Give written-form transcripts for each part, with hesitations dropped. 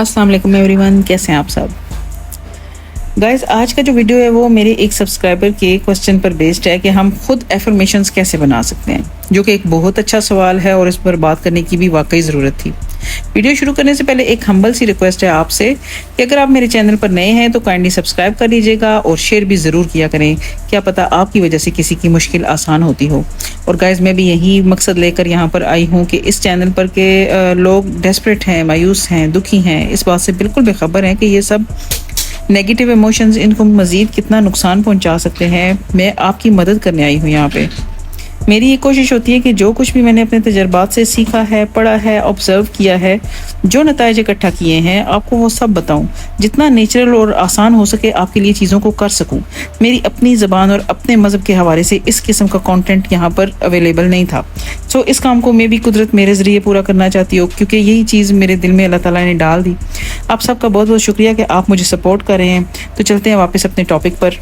अस्सलाम वालेकुम एवरीवन, कैसे हैं आप सब। गाइस, आज का जो वीडियो है वो मेरे एक सब्सक्राइबर के क्वेश्चन पर बेस्ड है कि हम खुद एफर्मेशंस कैसे बना सकते हैं, जो कि एक बहुत अच्छा सवाल है और इस पर बात करने की भी वाकई ज़रूरत थी। वीडियो शुरू करने से पहले एक हम्बल सी रिक्वेस्ट है आपसे कि अगर आप मेरे चैनल पर नए हैं तो काइंडली सब्सक्राइब कर लीजिएगा और शेयर भी ज़रूर किया करें। क्या पता आपकी वजह से किसी की मुश्किल आसान होती हो। और गाइस, मैं भी यही मकसद लेकर यहाँ पर आई हूँ कि इस चैनल पर के लोग डेस्परेट हैं, मायूस हैं, दुखी हैं, इस बात से बिल्कुल बेखबर हैं कि ये सब नेगेटिव इमोशंस इनको मज़ीद कितना नुकसान पहुंचा सकते हैं। मैं आपकी मदद करने आई हूँ यहाँ पे। मेरी ये कोशिश होती है कि जो कुछ भी मैंने अपने तजर्बात से सीखा है, पढ़ा है, ऑब्ज़र्व किया है, जो नताइज इकट्ठा किए हैं, आपको वो सब बताऊं, जितना नेचुरल और आसान हो सके आपके लिए चीज़ों को कर सकूं। मेरी अपनी ज़बान और अपने मज़हब के हवाले से इस किस्म का कंटेंट यहाँ पर अवेलेबल नहीं था। सो इस काम को मैं भी कुदरत मेरे ज़रिए पूरा करना चाहती हूँ, क्योंकि यही चीज़ मेरे दिल में अल्लाह ताला ने डाल दी। आप सबका बहुत बहुत शुक्रिया कि आप मुझे सपोर्ट कर रहे हैं। तो चलते हैं वापस अपने टॉपिक पर।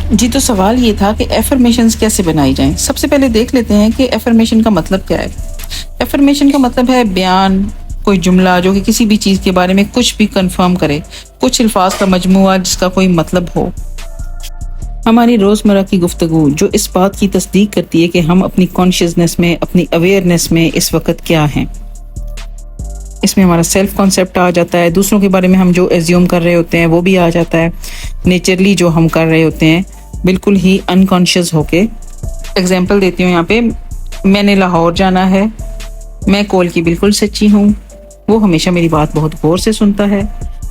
जी, तो सवाल ये था कि एफर्मेशंस कैसे बनाई जाएं। सबसे पहले देख लेते हैं कि एफर्मेशन का मतलब क्या है। एफर्मेशन का मतलब है बयान, कोई जुमला जो कि किसी भी चीज़ के बारे में कुछ भी कंफर्म करे, कुछ अल्फाज का मजमुआ जिसका कोई मतलब हो। हमारी रोज़मर्रा की गुफ्तगू जो इस बात की तस्दीक करती है कि हम अपनी कॉन्शियसनेस में, अपनी अवेयरनेस में इस वक्त क्या हैं। इसमें हमारा सेल्फ कॉन्सेप्ट आ जाता है, दूसरों के बारे में हम जो एज्यूम कर रहे होते हैं वो भी आ जाता है, नेचरली जो हम कर रहे होते हैं बिल्कुल ही अनकॉन्शियस होके। एग्जांपल देती हूँ यहाँ पे, मैंने लाहौर जाना है, मैं कॉल की बिल्कुल सच्ची हूँ, वो हमेशा मेरी बात बहुत गौर से सुनता है,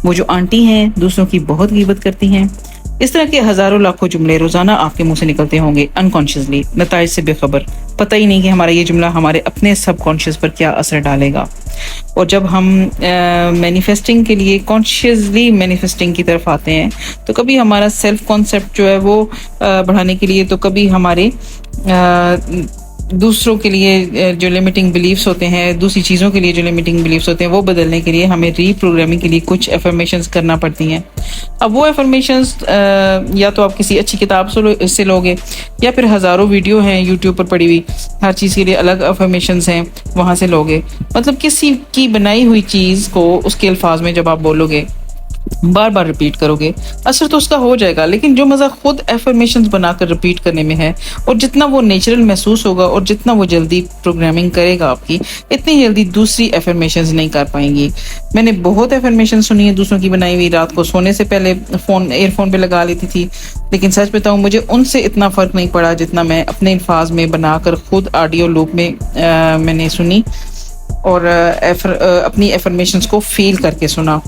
वो जो आंटी हैं दूसरों की बहुत गिबत करती हैं। इस तरह के हजारों लाखों जुमले रोजाना आपके मुंह से निकलते होंगे अनकॉन्शियसली, नताइज से बेखबर, पता ही नहीं कि हमारा ये जुमला हमारे अपने सबकॉन्शियस पर क्या असर डालेगा। और जब हम मैनिफेस्टिंग के लिए कॉन्शियसली मैनिफेस्टिंग की तरफ आते हैं तो कभी हमारा सेल्फ कॉन्सेप्ट जो है वो बढ़ाने के लिए, तो कभी हमारे दूसरों के लिए जो लिमिटिंग बिलीफ्स होते हैं, दूसरी चीज़ों के लिए जो लिमिटिंग बिलीफ्स होते हैं वो बदलने के लिए हमें रीप्रोग्रामिंग के लिए कुछ एफर्मेशंस करना पड़ती हैं। अब वो एफर्मेशंस या तो आप किसी अच्छी किताब से लोगे, या फिर हज़ारों वीडियो हैं यूट्यूब पर पड़ी हुई, हर चीज़ के लिए अलग एफर्मेशंस हैं, वहाँ से लोगे। मतलब किसी की बनाई हुई चीज़ को उसके अल्फाज में जब आप बोलोगे, बार बार रिपीट करोगे, असर तो उसका हो जाएगा, लेकिन जो मज़ा खुद एफर्मेशंस बनाकर रिपीट करने में है, और जितना वो नेचुरल महसूस होगा और जितना वो जल्दी प्रोग्रामिंग करेगा आपकी, इतनी जल्दी दूसरी एफर्मेशंस नहीं कर पाएंगी। मैंने बहुत एफर्मेशन सुनी है दूसरों की बनाई हुई, रात को सोने से पहले ईयरफोन पे लगा लेती थी, लेकिन सच बताऊँ मुझे उनसे इतना फ़र्क नहीं पड़ा जितना मैं अपने अल्फाज में बनाकर खुद ऑडियो लूप में मैंने सुनी और अपनी एफर्मेशंस को फील करके सुना।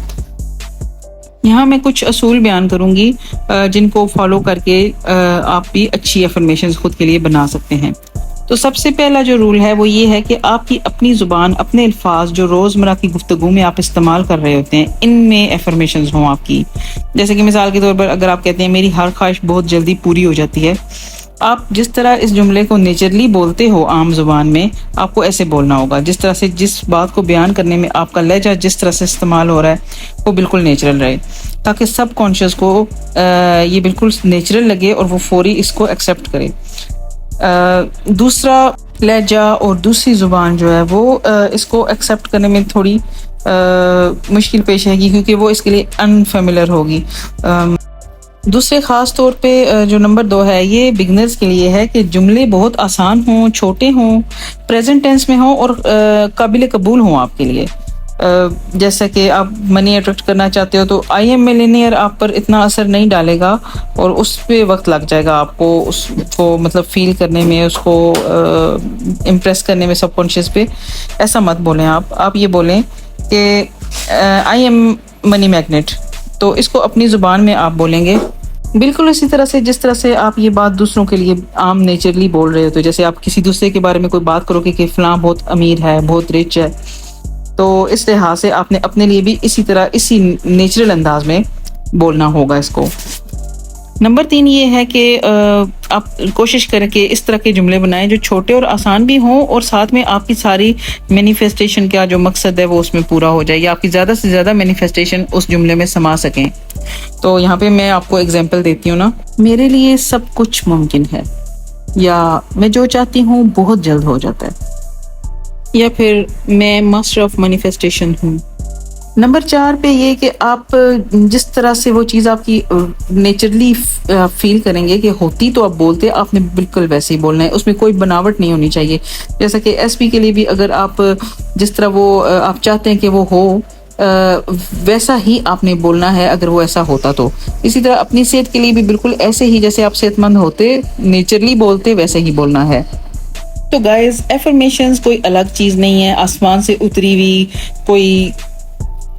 यहाँ मैं कुछ असूल बयान करूंगी जिनको फॉलो करके आप भी अच्छी एफर्मेशंस खुद के लिए बना सकते हैं। तो सबसे पहला जो रूल है वो ये है कि आपकी अपनी ज़ुबान, अपने अल्फाज जो रोज़मर्रा की गुफ्तगू में आप इस्तेमाल कर रहे होते हैं, इनमें एफर्मेशंस हों आपकी। जैसे कि मिसाल के तौर पर अगर आप कहते हैं मेरी हर ख्वाहिश बहुत जल्दी पूरी हो जाती है, आप जिस तरह इस जुमले को नेचुरली बोलते हो आम जुबान में, आपको ऐसे बोलना होगा। जिस तरह से जिस बात को बयान करने में आपका लहजा जिस तरह से इस्तेमाल हो रहा है वो बिल्कुल नेचुरल रहे, ताकि सब कॉन्शियस को ये बिल्कुल नेचुरल लगे और वो फौरी इसको एक्सेप्ट करे। दूसरा लहजा और दूसरी ज़ुबान जो है वो इसको एक्सेप्ट करने में थोड़ी मुश्किल पेश आएगी, क्योंकि वो इसके लिए अनफेमिलियर होगी। दूसरे ख़ास तौर पे जो नंबर 2 है, ये बिगनर्स के लिए है कि जुमले बहुत आसान हों, छोटे हों, प्रेजेंट टेंस में हों और काबिल कबूल हों आपके लिए। जैसा कि आप मनी अट्रैक्ट करना चाहते हो तो आई एम मिलियनेयर आप पर इतना असर नहीं डालेगा और उस पर वक्त लग जाएगा आपको उसको मतलब फील करने में, उसको इम्प्रेस करने में सबकॉन्शियस पे। ऐसा मत बोलें आप ये बोलें कि आई एम मनी मैग्नेट। तो इसको अपनी ज़ुबान में आप बोलेंगे बिल्कुल इसी तरह से जिस तरह से आप ये बात दूसरों के लिए आम नेचुरली बोल रहे हो। तो जैसे आप किसी दूसरे के बारे में कोई बात करोगे कि फ़लाँ बहुत अमीर है, बहुत रिच है, तो इस लिहाज से आपने अपने लिए भी इसी तरह, इसी नेचुरल अंदाज में बोलना होगा इसको। नंबर 3 ये है कि आप कोशिश करें कि इस तरह के जुमले बनाएं जो छोटे और आसान भी हों और साथ में आपकी सारी मैनिफेस्टेशन का जो मकसद है वो उसमें पूरा हो जाए, या आपकी ज़्यादा से ज़्यादा मैनिफेस्टेशन उस जुमले में समा सकें। तो यहाँ पे मैं आपको एग्जांपल देती हूँ ना, मेरे लिए सब कुछ मुमकिन है, या मैं जो चाहती हूँ बहुत जल्द हो जाता है, या फिर मैं मास्टर ऑफ मैनिफेस्टेशन हूँ, नंबर 4 पे ये कि आप जिस तरह से वो चीज़ आपकी नेचुरली फील करेंगे कि होती तो आप बोलते, आपने बिल्कुल वैसे ही बोलना है, उसमें कोई बनावट नहीं होनी चाहिए। जैसा कि एसपी के लिए भी अगर आप जिस तरह वो आप चाहते हैं कि वो हो वैसा ही आपने बोलना है, अगर वो ऐसा होता तो। इसी तरह अपनी सेहत के लिए भी बिल्कुल ऐसे ही जैसे आप सेहतमंद होते नेचुरली बोलते वैसे ही बोलना है। तो गाइस एफर्मेशंस कोई अलग चीज़ नहीं है, आसमान से उतरी हुई कोई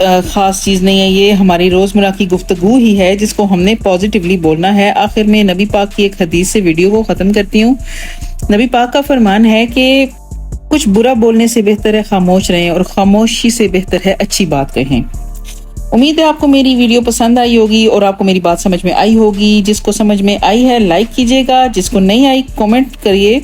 ख़ास चीज़ नहीं है, ये हमारी रोज़मर्रा की गुफ्तगू ही है जिसको हमने पॉजिटिवली बोलना है। आखिर में नबी पाक की एक हदीस से वीडियो को ख़त्म करती हूँ। नबी पाक का फरमान है कि कुछ बुरा बोलने से बेहतर है खामोश रहें और खामोशी से बेहतर है अच्छी बात कहें। उम्मीद है आपको मेरी वीडियो पसंद आई होगी और आपको मेरी बात समझ में आई होगी। जिसको समझ में आई है लाइक कीजिएगा, जिसको नहीं आई कमेंट करिए,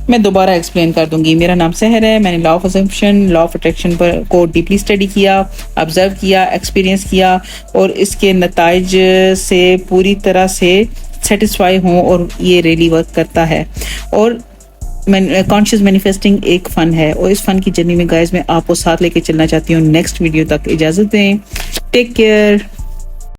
मैं दोबारा एक्सप्लेन कर दूंगी। मेरा नाम सहर है, मैंने law of assumption, law of attraction पर को डीपली स्टडी किया, ऑब्जर्व किया, एक्सपीरियंस किया और इसके नताइज से पूरी तरह से सेटिस्फाई हूँ और ये रियली वर्क करता है। और कॉन्शियस मैनिफेस्टिंग एक फन है और इस फन की जर्नी में गाइस मैं आपको साथ लेके चलना चाहती हूँ। नेक्स्ट वीडियो तक इजाजत दें, टेक केयर।